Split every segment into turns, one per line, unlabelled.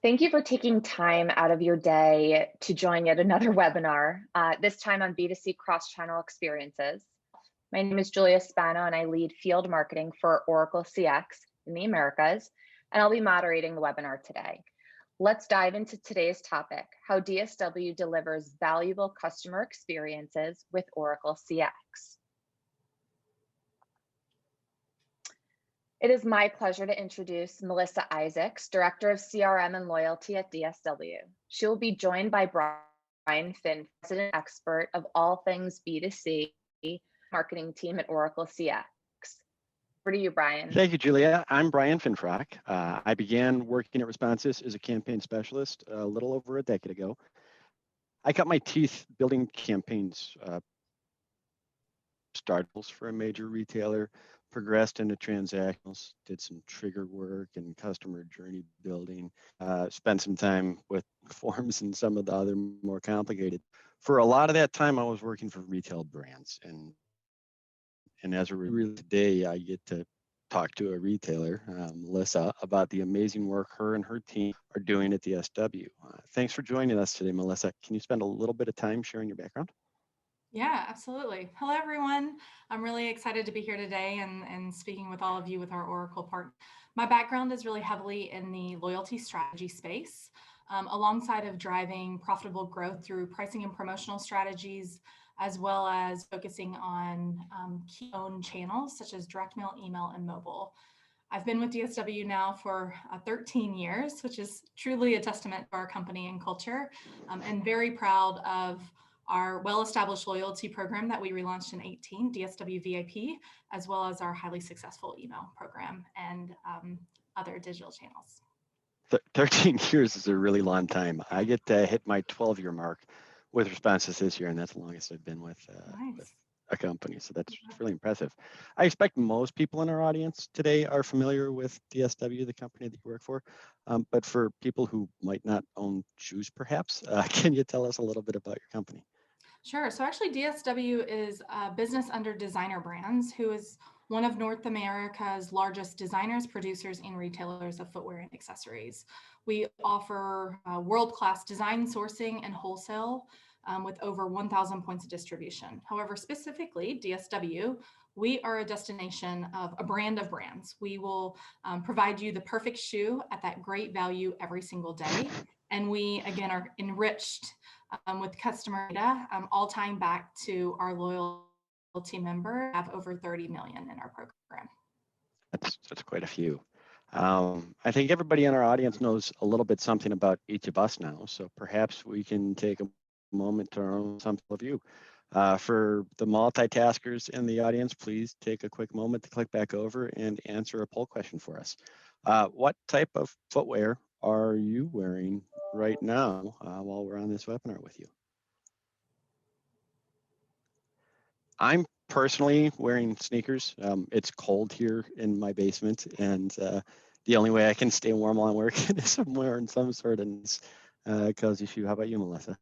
Thank you for taking time out of your day to join yet another webinar, this time on B2C cross-channel experiences. My name is Julia Spano and I lead field marketing for Oracle CX in the Americas, and I'll be moderating the webinar today. Let's dive into today's topic, how DSW delivers valuable customer experiences with Oracle CX. It is my pleasure to introduce Melissa Isaacs, Director of CRM and Loyalty at DSW. She will be joined by Brian Finn, President Expert of all things B2C marketing team at Oracle CX. Over to you, Brian.
Thank you, Julia. I'm Brian Finfrock. I began working at Responsys as a campaign specialist a little over a decade ago. I cut my teeth building campaigns, startals for a major retailer, progressed into transactionals, did some trigger work and customer journey building, spent some time with forms and some of the other more complicated. For a lot of that time, I was working for retail brands. And as a result, today, I get to talk to a retailer, Melissa, about the amazing work her and her team are doing at DSW. Thanks for joining us today, Melissa. Can you spend a little bit of time sharing your background?
Yeah, absolutely. Hello, everyone. I'm really excited to be here today and speaking with all of you with our Oracle part. My background is really heavily in the loyalty strategy space, alongside of driving profitable growth through pricing and promotional strategies, as well as focusing on key owned channels such as direct mail, email, and mobile. I've been with DSW now for 13 years, which is truly a testament to our company and culture, and very proud of our well-established loyalty program that we relaunched in 18, DSW VIP, as well as our highly successful email program and other digital channels.
13 years is a really long time. I get to hit my 12-year mark with Responsys this year, and that's the longest I've been with a company. So that's really impressive. I expect most people in our audience today are familiar with DSW, the company that you work for. But for people who might not own shoes, perhaps, can you tell us a little bit about your company?
Sure. So actually DSW is a business under Designer Brands, who is one of North America's largest designers, producers, and retailers of footwear and accessories. We offer world-class design, sourcing, and wholesale with over 1,000 points of distribution. However, specifically DSW, we are a destination of a brand of brands. We will provide you the perfect shoe at that great value every single day. And we, again, are enriched with customer data, all tying back to our loyalty member, have over 30 million in our program.
That's quite a few. I think everybody in our audience knows a little bit something about each of us now, so perhaps we can take a moment to learn something of you. For the multitaskers in the audience, please take a quick moment to click back over and answer a poll question for us. What type of footwear are you wearing right now while we're on this webinar with you? I'm personally wearing sneakers. It's cold here in my basement, and the only way I can stay warm while I'm working is I'm wearing some sort of cozy shoe. How about you, Melissa?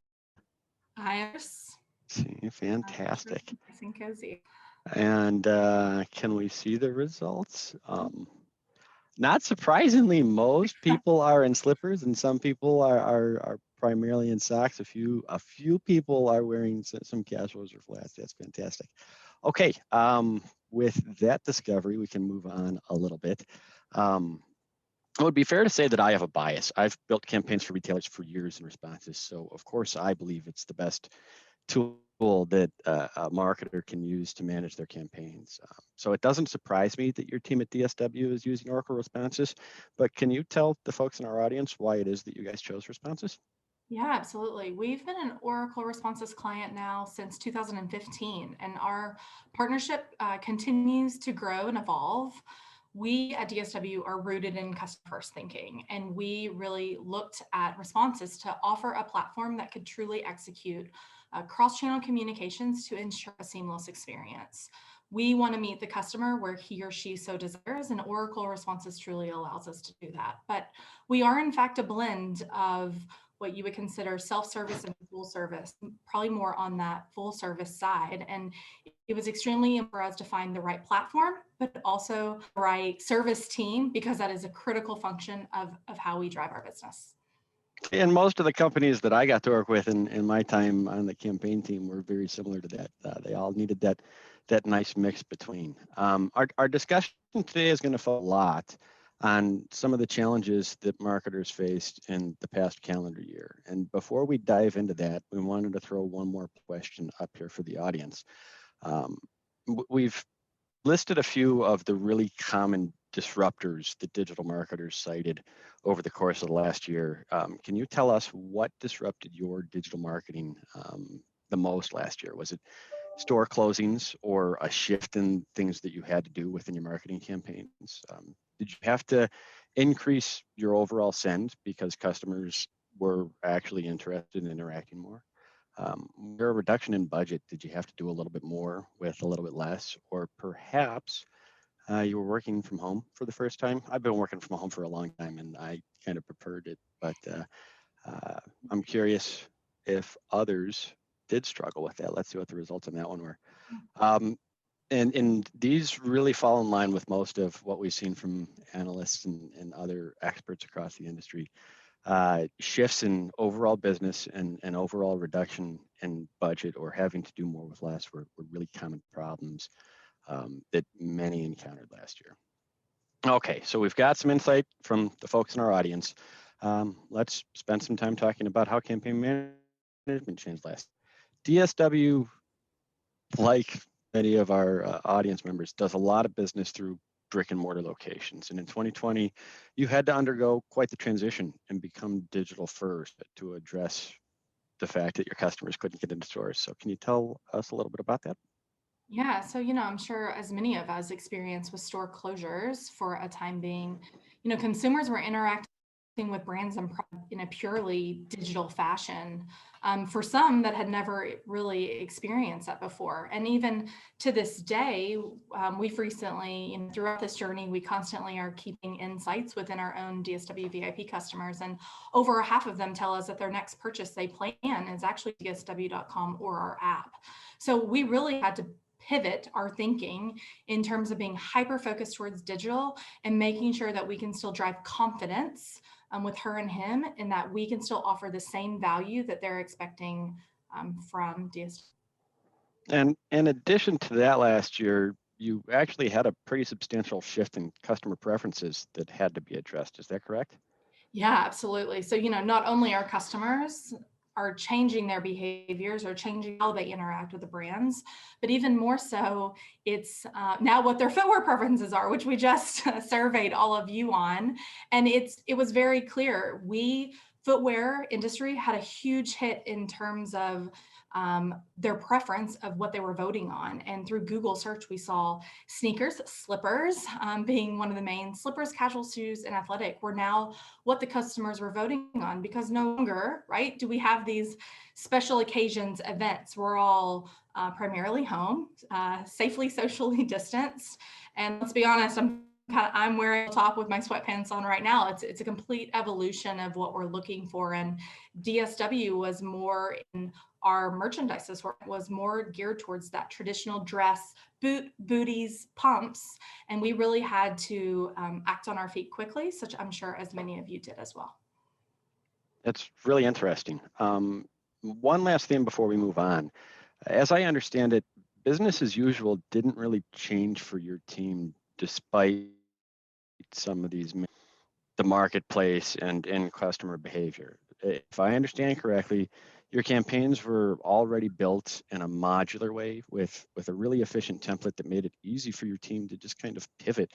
Fantastic.
Nice and cozy.
And can we see the results? Not surprisingly, most people are in slippers, and some people are primarily in socks. A few people are wearing some casuals or flats. That's fantastic. Okay, with that discovery, we can move on a little bit. It would be fair to say that I have a bias. I've built campaigns for retailers for years in Responsys, so of course I believe it's the best tool that a marketer can use to manage their campaigns. So it doesn't surprise me that your team at DSW is using Oracle Responsys, but can you tell the folks in our audience why it is that you guys chose Responsys?
Yeah, absolutely. We've been an Oracle Responsys client now since 2015, and our partnership continues to grow and evolve. We at DSW are rooted in customer first thinking, and we really looked at Responsys to offer a platform that could truly execute cross-channel communications to ensure a seamless experience. We want to meet the customer where he or she so desires, and Oracle Responsys truly allows us to do that. But we are in fact a blend of what you would consider self-service and full service, probably more on that full service side. And it was extremely important for us to find the right platform, but also the right service team, because that is a critical function of how we drive our business.
And most of the companies that I got to work with in my time on the campaign team were very similar to that. They all needed that nice mix between. Our discussion today is going to focus a lot on some of the challenges that marketers faced in the past calendar year. And before we dive into that, we wanted to throw one more question up here for the audience. We've listed a few of the really common disruptors that digital marketers cited over the course of the last year. Can you tell us what disrupted your digital marketing the most last year? Was it store closings or a shift in things that you had to do within your marketing campaigns? Did you have to increase your overall send because customers were actually interested in interacting more? Your reduction in budget, did you have to do a little bit more with a little bit less? Or perhaps you were working from home for the first time? I've been working from home for a long time and I kind of preferred it, but I'm curious if others did struggle with that. Let's see what the results on that one were. And these really fall in line with most of what we've seen from analysts and other experts across the industry. Shifts in overall business and overall reduction in budget or having to do more with less were really common problems that many encountered last year. Okay, so we've got some insight from the folks in our audience. Let's spend some time talking about how campaign management changed last. DSW, like many of our audience members, does a lot of business through brick and mortar locations. And in 2020, you had to undergo quite the transition and become digital first to address the fact that your customers couldn't get into stores. So can you tell us a little bit about that?
Yeah, so I'm sure as many of us experienced with store closures for a time being, consumers were interacting with brands and in a purely digital fashion. For some that had never really experienced that before. And even to this day, we've recently, throughout this journey, we constantly are keeping insights within our own DSW VIP customers. And over half of them tell us that their next purchase they plan is actually DSW.com or our app. So we really had to pivot our thinking in terms of being hyper-focused towards digital and making sure that we can still drive confidence with her and him, and that we can still offer the same value that they're expecting from DSW.
And in addition to that, last year, you actually had a pretty substantial shift in customer preferences that had to be addressed. Is that correct?
Yeah, absolutely. So, not only our customers are changing their behaviors or changing how they interact with the brands, but even more so, it's now what their footwear preferences are, which we just surveyed all of you on. And it was very clear. Footwear industry had a huge hit in terms of their preference of what they were voting on. And through Google search, we saw sneakers, slippers being one of the main. Slippers, casual shoes, and athletic were now what the customers were voting on, because no longer, right, do we have these special occasions, events. We're all primarily home, safely socially distanced. And let's be honest, I'm wearing a top with my sweatpants on right now. It's a complete evolution of what we're looking for. And DSW was more in our merchandise assortment was more geared towards that traditional dress, booties, pumps. And we really had to act on our feet quickly, such I'm sure as many of you did as well.
That's really interesting. One last thing before we move on. As I understand it, business as usual didn't really change for your team despite some of the marketplace and customer behavior. If I understand correctly, your campaigns were already built in a modular way with a really efficient template that made it easy for your team to just kind of pivot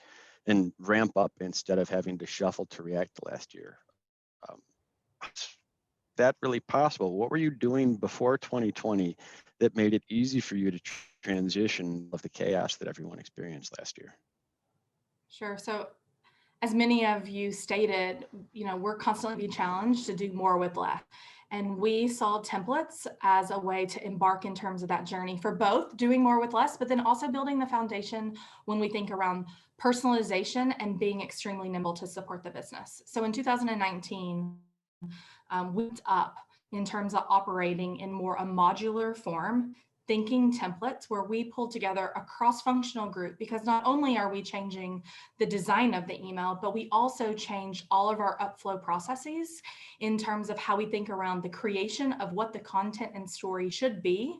and ramp up instead of having to shuffle to react to last year. Is that really possible? What were you doing before 2020 that made it easy for you to transition of the chaos that everyone experienced last year?
Sure. So as many of you stated, we're constantly being challenged to do more with less. And we saw templates as a way to embark in terms of that journey for both doing more with less, but then also building the foundation when we think around personalization and being extremely nimble to support the business. So in 2019, we went up in terms of operating in more a modular form, thinking templates where we pull together a cross-functional group, because not only are we changing the design of the email, but we also change all of our upflow processes in terms of how we think around the creation of what the content and story should be,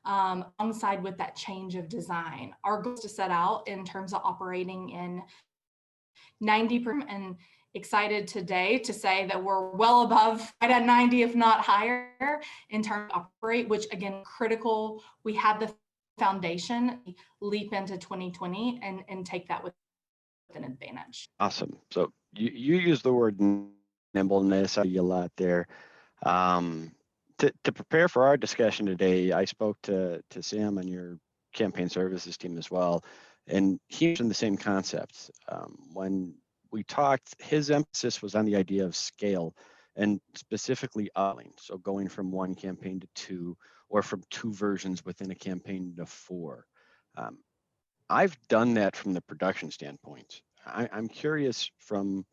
alongside with that change of design. Our goal is to set out in terms of operating in 90%, and excited today to say that we're well above right at 90, if not higher, in terms of operate, which again, critical. We have the foundation, leap into 2020 and take that with an advantage.
Awesome. So you use the word nimbleness a lot there. To prepare for our discussion today, I spoke to Sam on your campaign services team as well, and he mentioned the same concepts. When we talked, his emphasis was on the idea of scale and specifically upling. So going from one campaign to two, or from two versions within a campaign to four. I've done that from the production standpoint. I'm curious from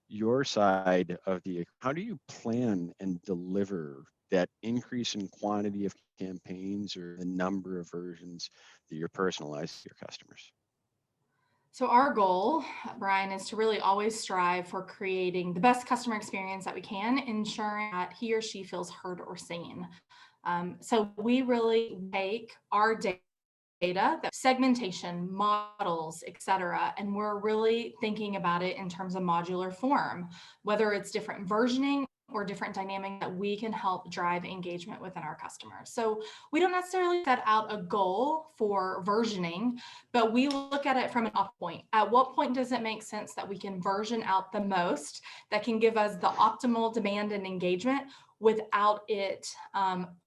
your side of how do you plan and deliver that increase in quantity of campaigns or the number of versions that you're personalizing to your customers?
So our goal, Brian, is to really always strive for creating the best customer experience that we can, ensuring that he or she feels heard or seen. So we really take our data, segmentation, models, et cetera, and we're really thinking about it in terms of modular form, whether it's different versioning or different dynamic that we can help drive engagement within our customers. So we don't necessarily set out a goal for versioning, but we look at it from an off point. At what point does it make sense that we can version out the most that can give us the optimal demand and engagement without it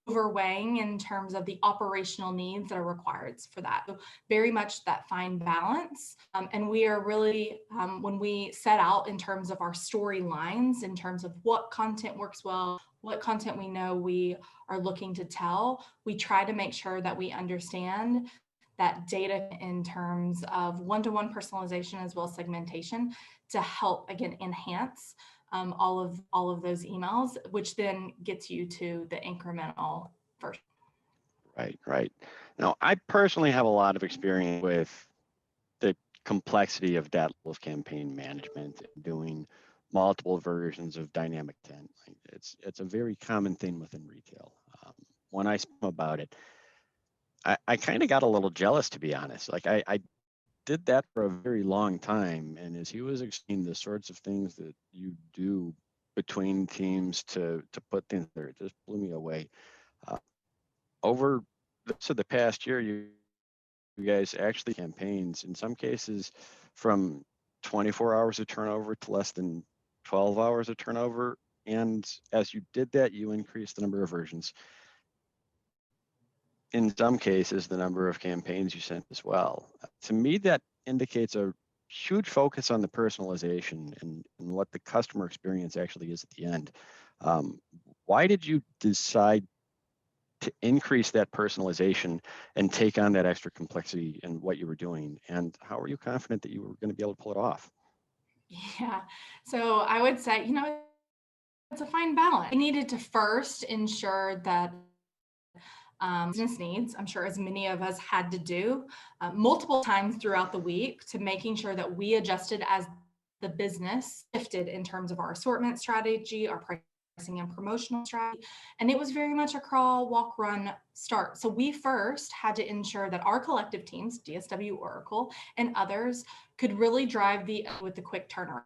overweighing in terms of the operational needs that are required for that. So very much that fine balance. And we are really, when we set out in terms of our storylines, in terms of what content works well, what content we know we are looking to tell, we try to make sure that we understand that data in terms of one-to-one personalization as well as segmentation to help, again, enhance all of those emails, which then gets you to the incremental version.
Right. Now, I personally have a lot of experience with the complexity of that level of campaign management and doing multiple versions of dynamic content. It's a very common thing within retail. When I spoke about it, I kind of got a little jealous, to be honest. Like I did that for a very long time, and as he was explaining the sorts of things that you do between teams to put things there, it just blew me away. Over the past year, you guys actually campaigns in some cases from 24 hours of turnover to less than 12 hours of turnover, and as you did that, you increased the number of versions. In some cases, the number of campaigns you sent as well. To me, that indicates a huge focus on the personalization and what the customer experience actually is at the end. Why did you decide to increase that personalization and take on that extra complexity in what you were doing? And how are you confident that you were going to be able to pull it off?
Yeah, so I would say, it's a fine balance. We needed to first ensure that business needs, I'm sure as many of us had to do multiple times throughout the week, to making sure that we adjusted as the business shifted in terms of our assortment strategy, our pricing and promotional strategy. And it was very much a crawl, walk, run, start. So we first had to ensure that our collective teams, DSW, Oracle, and others, could really drive with the quick turnaround.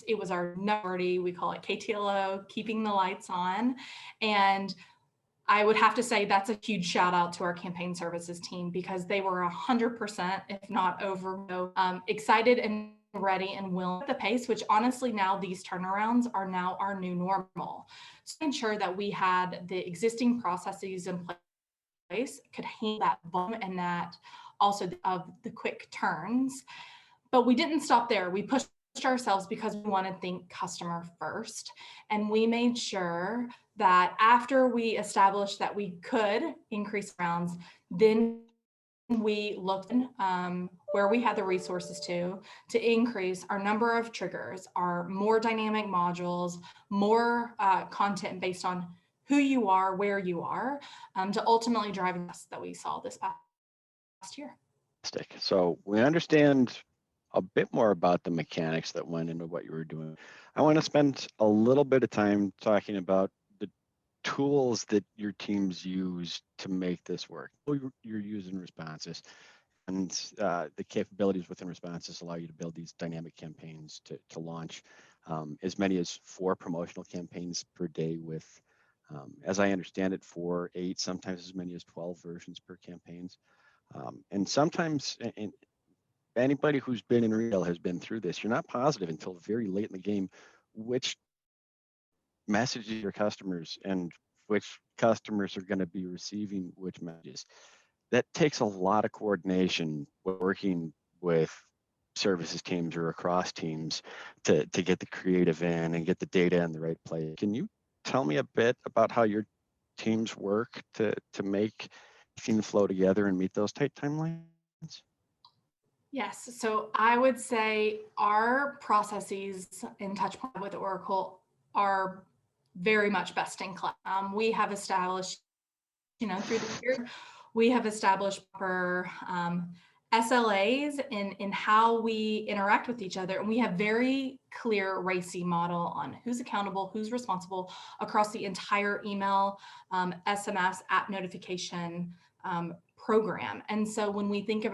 It was our priority. We call it KTLO, keeping the lights on. And I would have to say that's a huge shout out to our campaign services team, because they were 100%, if not over, excited and ready and willing at the pace, which honestly now these turnarounds are now our new normal. So ensure that we had the existing processes in place, could handle that volume and that also of the quick turns. But we didn't stop there. We pushed ourselves because we want to think customer first. And we made sure that after we established that we could increase rounds, then we looked where we had the resources to increase our number of triggers, our more dynamic modules, more content based on who you are, where you are, to ultimately drive us that we saw this past year.
So we understand a bit more about the mechanics that went into what you were doing. I want to spend a little bit of time talking about the tools that your teams use to make this work. You're using responses, and the capabilities within responses allow you to build these dynamic campaigns to launch as many as 4 promotional campaigns per day with, as I understand it, 4, 8, sometimes as many as 12 versions per campaigns. And sometimes, and anybody who's been in retail has been through this, you're not positive until very late in the game which messages your customers and which customers are going to be receiving which messages. That takes a lot of coordination working with services teams or across teams to get the creative in and get the data in the right place. Can you tell me a bit about how your teams work to make things flow together and meet those tight timelines?
Yes, so I would say our processes in Touchpoint with Oracle are very much best in class. We have established, through the years, we have established proper SLAs in how we interact with each other. And we have very clear RACI model on who's accountable, who's responsible across the entire email, SMS, app notification program. And so when we think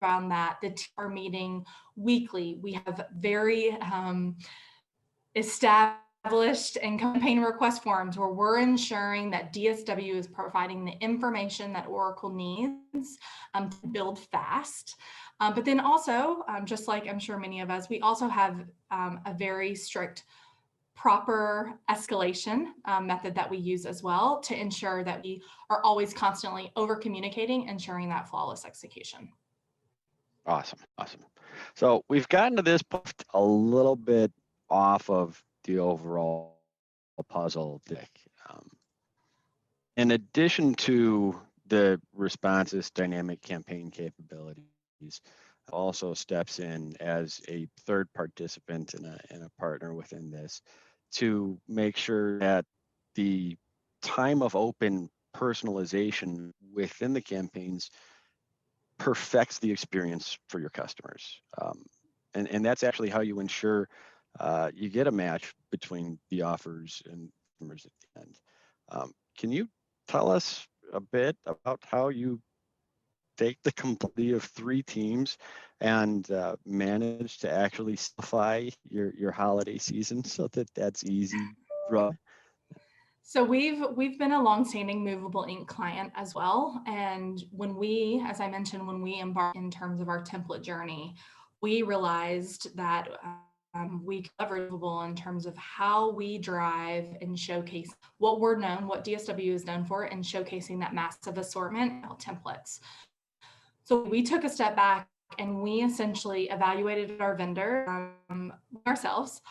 around that, the team are meeting weekly. We have very established and campaign request forms where we're ensuring that DSW is providing the information that Oracle needs to build fast. But then also, just like I'm sure many of us, we also have a very strict proper escalation method that we use as well to ensure that we are always constantly over communicating, ensuring that flawless execution.
Awesome. So we've gotten to this point a little bit off of the overall puzzle deck. In addition to the responses dynamic campaign capabilities, also steps in as a third participant and a partner within this to make sure that the time of open personalization within the campaigns perfects the experience for your customers. And that's actually how you ensure you get a match between the offers and customers at the end. Can you tell us a bit about how you take the complexity of 3 teams and manage to actually simplify your holiday season so that that's easy run?
So we've been a longstanding movable ink client as well. And when we, as I mentioned, when we embarked in terms of our template journey, we realized that we leverage movable in terms of how we drive and showcase what we're known, what DSW is known for, and showcasing that massive assortment of templates. So we took a step back and we essentially evaluated our vendor ourselves,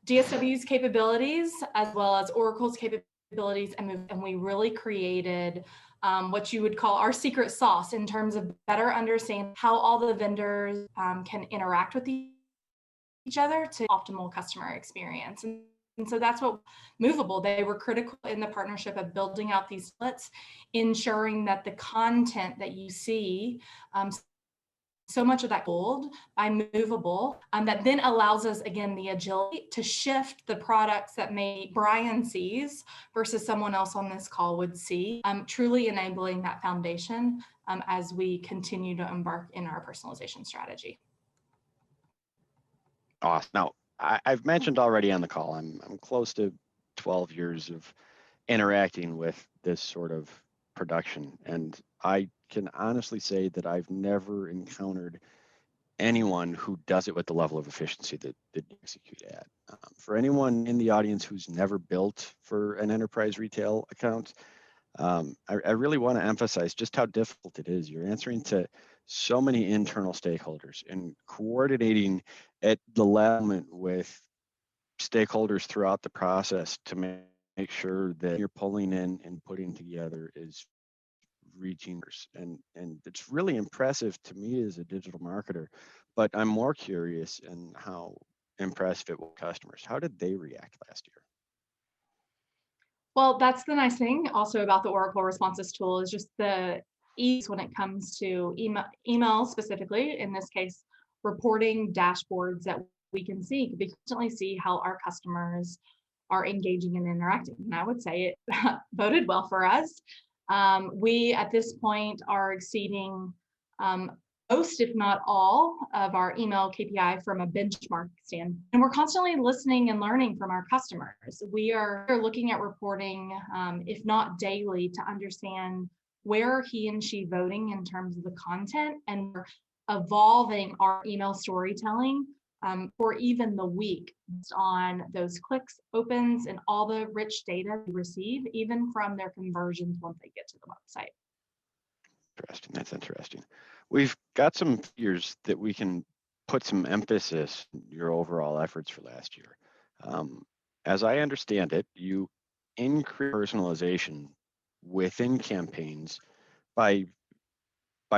DSW's capabilities, as well as Oracle's capabilities, and we really created what you would call our secret sauce in terms of better understanding how all the vendors can interact with each other to optimal customer experience. And so that's what Movable, they were critical in the partnership of building out these splits, ensuring that the content that you see, so much of that gold by Movable, that then allows us, again, the agility to shift the products that maybe Brian sees versus someone else on this call would see, truly enabling that foundation as we continue to embark in our personalization strategy.
Awesome. Now, I've mentioned already on the call, I'm close to 12 years of interacting with this sort of production, and I can honestly say that I've never encountered anyone who does it with the level of efficiency that you execute at. For anyone in the audience who's never built for an enterprise retail account, I really want to emphasize just how difficult it is. You're answering to so many internal stakeholders and coordinating at the level with stakeholders throughout the process to make sure that you're pulling in and putting together is reaching, and it's really impressive to me as a digital marketer, but I'm more curious in how impressive it was customers. How did they react last year?
Well, that's the nice thing also about the Oracle Responses tool is just the ease when it comes to email specifically, in this case, reporting dashboards that we can see. We constantly see how our customers are engaging and interacting. And I would say it voted well for us. We, at this point, are exceeding most, if not all, of our email KPI from a benchmark stand. And we're constantly listening and learning from our customers. We are looking at reporting, if not daily, to understand where he and she voting in terms of the content, and we're evolving our email storytelling for even the week based on those clicks, opens, and all the rich data we receive, even from their conversions once they get to the website.
Interesting. That's interesting. We've got some figures that we can put some emphasis on your overall efforts for last year. As I understand it, you increase personalization within campaigns by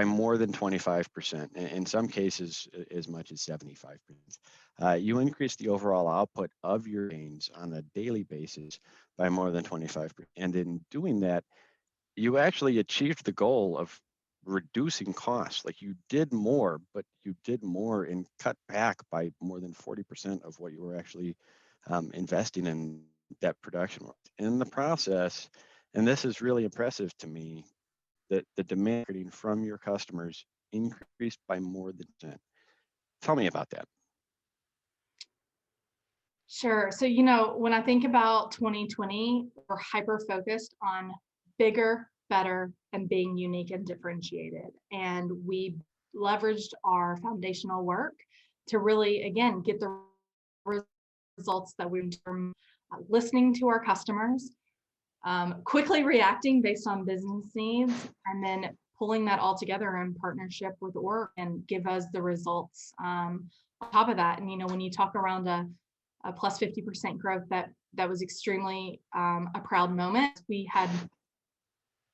more than 25%, in some cases as much as 75%. You increase the overall output of your campaigns on a daily basis by more than 25%. And in doing that, you actually achieved the goal of reducing costs. Like you did more, but you did more and cut back by more than 40% of what you were actually investing in that production work. In the process, and this is really impressive to me, that the demand from your customers increased by more than 10%. Tell me about that.
Sure. So, when I think about 2020, we're hyper focused on bigger, better, and being unique and differentiated. And we leveraged our foundational work to really, again, get the results that we're listening to our customers, quickly reacting based on business needs, and then pulling that all together in partnership with Oracle and give us the results on top of that. And, when you talk around a plus 50% growth, that was extremely a proud moment. We had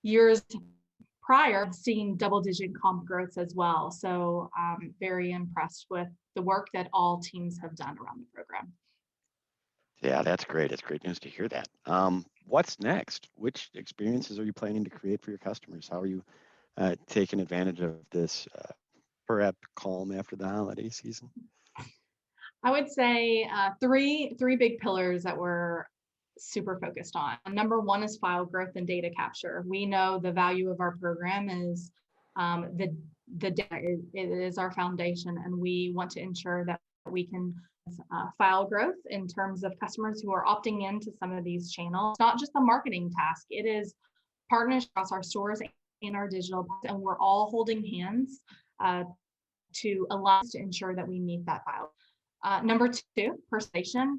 years prior seeing double-digit comp growth as well. So very impressed with the work that all teams have done around the program.
Yeah, that's great. It's great news to hear that. What's next? Which experiences are you planning to create for your customers? How are you taking advantage of this perhaps calm after the holiday season?
I would say three big pillars that we're super focused on. Number one is file growth and data capture. We know the value of our program is the data. It is our foundation, and we want to ensure that we can file growth in terms of customers who are opting into some of these channels. It's not just a marketing task. It is partners across our stores and our digital, and we're all holding hands to allow us to ensure that we meet that file. Number two, personalization.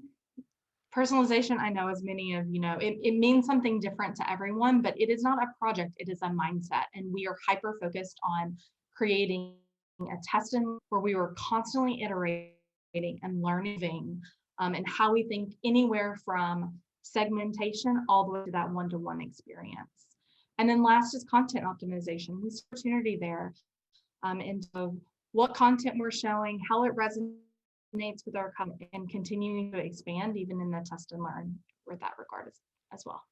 Personalization, I know as many of you know, it means something different to everyone, but it is not a project, it is a mindset. And we are hyper focused on creating a test and where we were constantly iterating and learning and how we think anywhere from segmentation all the way to that one-to-one experience. And then last is content optimization. There's opportunity there into what content we're showing, how it resonates with our company, and continuing to expand even in the test and learn with that regard as well.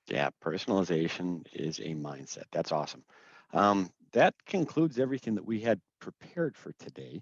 Yeah, personalization is a mindset. That's awesome. That concludes everything that we had prepared for today.